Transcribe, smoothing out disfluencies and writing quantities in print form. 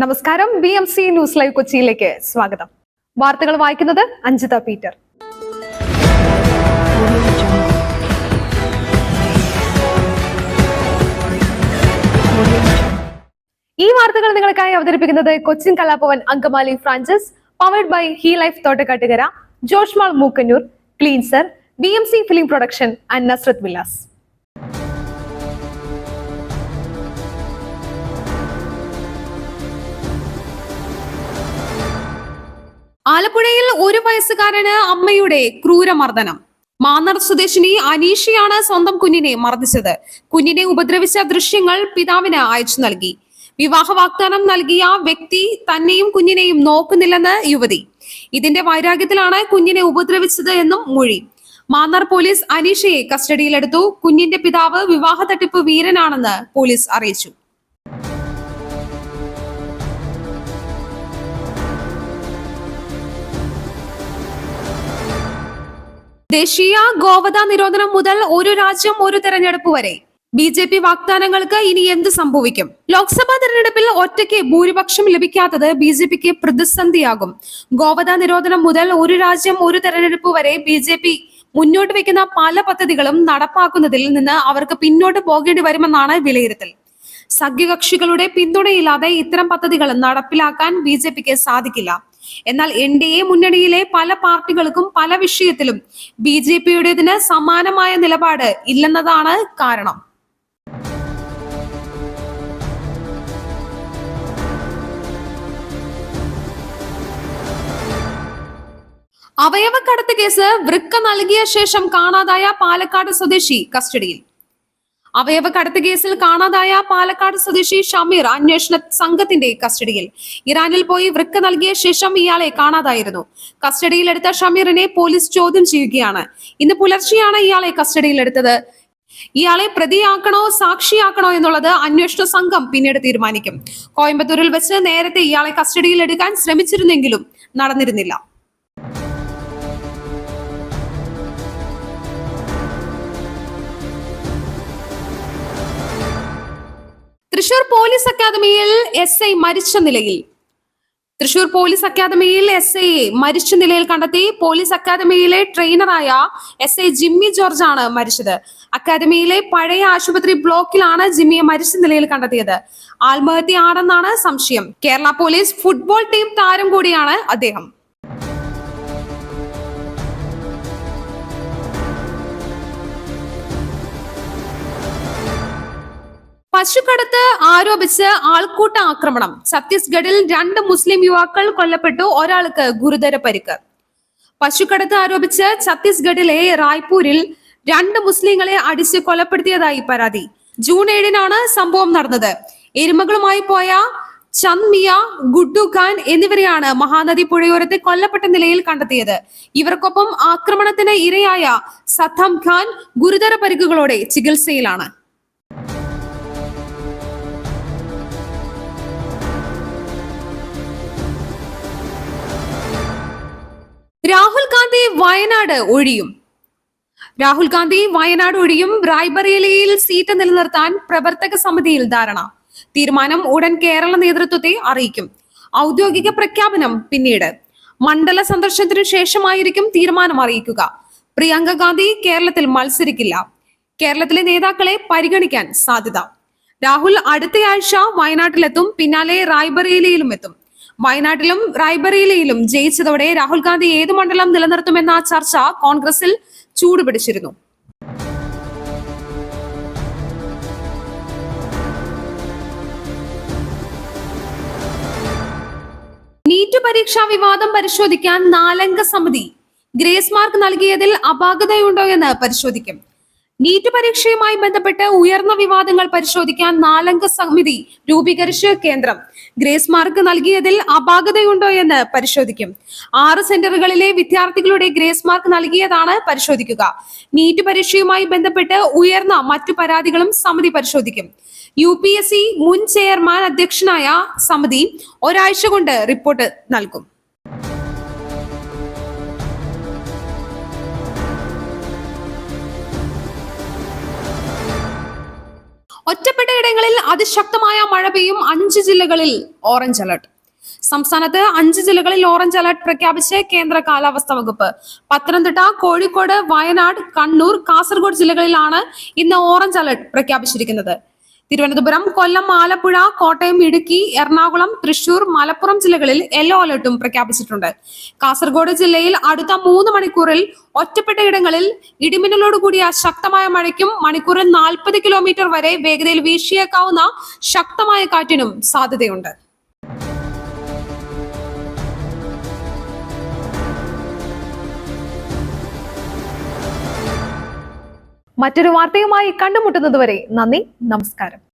നമസ്കാരം. BMC news live കൊച്ചിയിലേക്ക് സ്വാഗതം. വാർത്തകൾ വായിക്കുന്നത് അഞ്ജിത പീറ്റർ. ഈ വാർത്തകൾ നിങ്ങൾക്കായി അവതരിപ്പിക്കുന്നത് Cochin Kalabhavan Angamaly franchise, powered by ഹീ life Thottakkattukara, Josh Mall Mookkannoor, cleanser, BMC film production and Nazareth villas. ആലപ്പുഴയിൽ 1 വയസ്സുകാരന് അമ്മയുടെ ക്രൂരമർദ്ദനം. മാന്നാർ സ്വദേശിനി അനീഷയാണ് സ്വന്തം കുഞ്ഞിനെ മർദ്ദിച്ചത്. കുഞ്ഞിനെ ഉപദ്രവിച്ച ദൃശ്യങ്ങൾ പിതാവിന് അയച്ചു നൽകി. വിവാഹ വാഗ്ദാനം നൽകിയ വ്യക്തി തന്നെയും കുഞ്ഞിനെയും നോക്കുന്നില്ലെന്ന് യുവതി. ഇതിന്റെ വൈരാഗ്യത്തിലാണ് കുഞ്ഞിനെ ഉപദ്രവിച്ചത് എന്നും മൊഴി. മാന്നാർ പോലീസ് അനീഷയെ കസ്റ്റഡിയിലെടുത്തു. കുഞ്ഞിന്റെ പിതാവ് വിവാഹ തട്ടിപ്പ് വീരനാണെന്ന് പോലീസ് അറിയിച്ചു. ദേശീയ ഗോവധ നിരോധനം മുതൽ ഒരു രാജ്യം ഒരു തെരഞ്ഞെടുപ്പ് വരെ. BJP വാഗ്ദാനങ്ങൾക്ക് ഇനി എന്ത് സംഭവിക്കും? ലോക്സഭാ തെരഞ്ഞെടുപ്പിൽ ഒറ്റയ്ക്ക് ഭൂരിപക്ഷം ലഭിക്കാത്തത് BJPക്ക് പ്രതിസന്ധിയാകും. ഗോവധ നിരോധനം മുതൽ ഒരു രാജ്യം ഒരു തെരഞ്ഞെടുപ്പ് വരെ BJP മുന്നോട്ട് വെക്കുന്ന പല പദ്ധതികളും നടപ്പാക്കുന്നതിൽ നിന്ന് അവർക്ക് പിന്നോട്ട് പോകേണ്ടി വരുമെന്നാണ് വിലയിരുത്തൽ. സഖ്യകക്ഷികളുടെ പിന്തുണയില്ലാതെ ഇത്തരം പദ്ധതികൾ നടപ്പിലാക്കാൻ BJPക്ക് സാധിക്കില്ല. എന്നാൽ NDA മുന്നണിയിലെ പല പാർട്ടികൾക്കും പല വിഷയത്തിലും BJPയുടേതിന് സമാനമായ നിലപാട് ഇല്ലെന്നതാണ് കാരണം. അവയവക്കടത്ത് കേസ് വൃക്ക നൽകിയ ശേഷം കാണാതായ പാലക്കാട് സ്വദേശി കസ്റ്റഡിയിൽ. അവയവക്കടത്ത് കേസിൽ കാണാതായ പാലക്കാട് സ്വദേശി ഷമീർ അന്വേഷണ സംഘത്തിന്റെ കസ്റ്റഡിയിൽ. ഇറാനിൽ പോയി വൃക്ക നൽകിയ ശേഷം ഇയാളെ കാണാതായിരുന്നു. കസ്റ്റഡിയിലെടുത്ത ഷമീറിനെ പോലീസ് ചോദ്യം ചെയ്യുകയാണ്. ഇന്ന് പുലർച്ചെയാണ് ഇയാളെ കസ്റ്റഡിയിലെടുത്തത്. ഇയാളെ പ്രതിയാക്കണോ സാക്ഷിയാക്കണോ എന്നുള്ളത് അന്വേഷണ സംഘം പിന്നീട് തീരുമാനിക്കും. കോയമ്പത്തൂരിൽ വെച്ച് നേരത്തെ ഇയാളെ കസ്റ്റഡിയിലെടുക്കാൻ ശ്രമിച്ചിരുന്നെങ്കിലും നടന്നിരുന്നില്ല. തൃശൂർ പോലീസ് അക്കാദമിയിൽ SI മരിച്ച നിലയിൽ. തൃശൂർ പോലീസ് അക്കാദമിയിൽ SIയെ മരിച്ച നിലയിൽ കണ്ടെത്തി. പോലീസ് അക്കാദമിയിലെ ട്രെയിനറായ SI ജിമ്മി ജോർജ് ആണ് മരിച്ചത്. അക്കാദമിയിലെ പഴയ ആശുപത്രി ബ്ലോക്കിലാണ് ജിമ്മിയെ മരിച്ച നിലയിൽ കണ്ടെത്തിയത്. ആത്മഹത്യയാണെന്നാണ് സംശയം. കേരള പോലീസ് ഫുട്ബോൾ ടീം താരം കൂടിയാണ് അദ്ദേഹം. പശുക്കടത്ത് ആരോപിച്ച് ആൾക്കൂട്ട ആക്രമണം. ഛത്തീസ്ഗഡിൽ 2 മുസ്ലിം യുവാക്കൾ കൊല്ലപ്പെട്ടു, ഒരാൾക്ക് ഗുരുതര പരിക്ക്. പശുക്കടത്ത് ആരോപിച്ച് ഛത്തീസ്ഗഡിലെ റായ്പൂരിൽ 2 മുസ്ലിങ്ങളെ അടിച്ച് കൊലപ്പെടുത്തിയതായി പരാതി. ജൂൺ 7-നാണ് സംഭവം നടന്നത്. എരുമകളുമായി പോയ ചന്ദ് മിയ, ഗുഡ്ഡു ഖാൻ എന്നിവരെയാണ് മഹാനദി പുഴയോരത്തെ കൊല്ലപ്പെട്ട നിലയിൽ കണ്ടെത്തിയത്. ഇവർക്കൊപ്പം ആക്രമണത്തിന് ഇരയായ സത്തം ഖാൻ ഗുരുതര പരിക്കുകളോടെ ചികിത്സയിലാണ്. രാഹുൽ ഗാന്ധി വയനാട് ഒഴിയും. രാഹുൽ ഗാന്ധി വയനാട് ഒഴിയും. റായ്ബറേലിയിൽ സീറ്റ് നിലനിർത്താൻ പ്രവർത്തക സമിതിയിൽ ധാരണ. തീരുമാനം ഉടൻ കേരള നേതൃത്വത്തെ അറിയിക്കും. ഔദ്യോഗിക പ്രഖ്യാപനം പിന്നീട്. മണ്ഡല സന്ദർശനത്തിനു ശേഷമായിരിക്കും തീരുമാനം അറിയിക്കുക. പ്രിയങ്ക ഗാന്ധി കേരളത്തിൽ മത്സരിക്കില്ല. കേരളത്തിലെ നേതാക്കളെ പരിഗണിക്കാൻ സാധ്യത. രാഹുൽ അടുത്തയാഴ്ച വയനാട്ടിലെത്തും. പിന്നാലെ റായ്ബറേലിയിലും എത്തും. വയനാട്ടിലും റായ്ബറേലിയിലും ജയിച്ചതോടെ രാഹുൽ ഗാന്ധി ഏത് മണ്ഡലം നിലനിർത്തുമെന്ന ചർച്ച കോൺഗ്രസിൽ ചൂടുപിടിച്ചിരുന്നു. നീറ്റ് പരീക്ഷാ വിവാദം പരിശോധിക്കാൻ 4-അംഗ സമിതി. ഗ്രേസ് മാർക്ക് നൽകിയതിൽ അപാകതയുണ്ടോ എന്ന് പരിശോധിക്കും. നീറ്റ് പരീക്ഷയുമായി ബന്ധപ്പെട്ട് ഉയർന്ന വിവാദങ്ങൾ പരിശോധിക്കാൻ 4-അംഗ സമിതി രൂപീകരിച്ച് കേന്ദ്രം. ഗ്രേസ് മാർക്ക് നൽകിയതിൽ അപാകതയുണ്ടോ എന്ന് പരിശോധിക്കും. 6 സെന്ററുകളിലെ വിദ്യാർത്ഥികളുടെ ഗ്രേസ് മാർക്ക് നൽകിയതാണ് പരിശോധിക്കുക. നീറ്റ് പരീക്ഷയുമായി ബന്ധപ്പെട്ട് ഉയർന്ന മറ്റു പരാതികളും സമിതി പരിശോധിക്കും. UPSC മുൻ ചെയർമാൻ അധ്യക്ഷനായ സമിതി ഒരാഴ്ച കൊണ്ട് റിപ്പോർട്ട് നൽകും. ഒറ്റപ്പെട്ടയിടങ്ങളിൽ അതിശക്തമായ മഴ പെയ്യും. 5 ജില്ലകളിൽ ഓറഞ്ച് അലർട്ട്. സംസ്ഥാനത്ത് 5 ജില്ലകളിൽ ഓറഞ്ച് അലർട്ട് പ്രഖ്യാപിച്ച് കേന്ദ്ര കാലാവസ്ഥാ വകുപ്പ്. പത്തനംതിട്ട, കോഴിക്കോട്, വയനാട്, കണ്ണൂർ, കാസർഗോഡ് ജില്ലകളിലാണ് ഇന്ന് ഓറഞ്ച് അലർട്ട് പ്രഖ്യാപിച്ചിരിക്കുന്നത്. തിരുവനന്തപുരം, കൊല്ലം, ആലപ്പുഴ, കോട്ടയം, ഇടുക്കി, എറണാകുളം, തൃശൂർ, മലപ്പുറം ജില്ലകളിൽ യെല്ലോ അലർട്ടും പ്രഖ്യാപിച്ചിട്ടുണ്ട്. കാസർഗോഡ് ജില്ലയിൽ അടുത്ത 3 മണിക്കൂറിൽ ഒറ്റപ്പെട്ടയിടങ്ങളിൽ ഇടിമിന്നലോടുകൂടിയ ശക്തമായ മഴയ്ക്കും മണിക്കൂറിൽ 40 കിലോമീറ്റർ വരെ വേഗതയിൽ വീശിയേക്കാവുന്ന ശക്തമായ കാറ്റിനും സാധ്യതയുണ്ട്. മറ്റൊരു വാർത്തയുമായി കണ്ടുമുട്ടുന്നതുവരെ നന്ദി, നമസ്കാരം.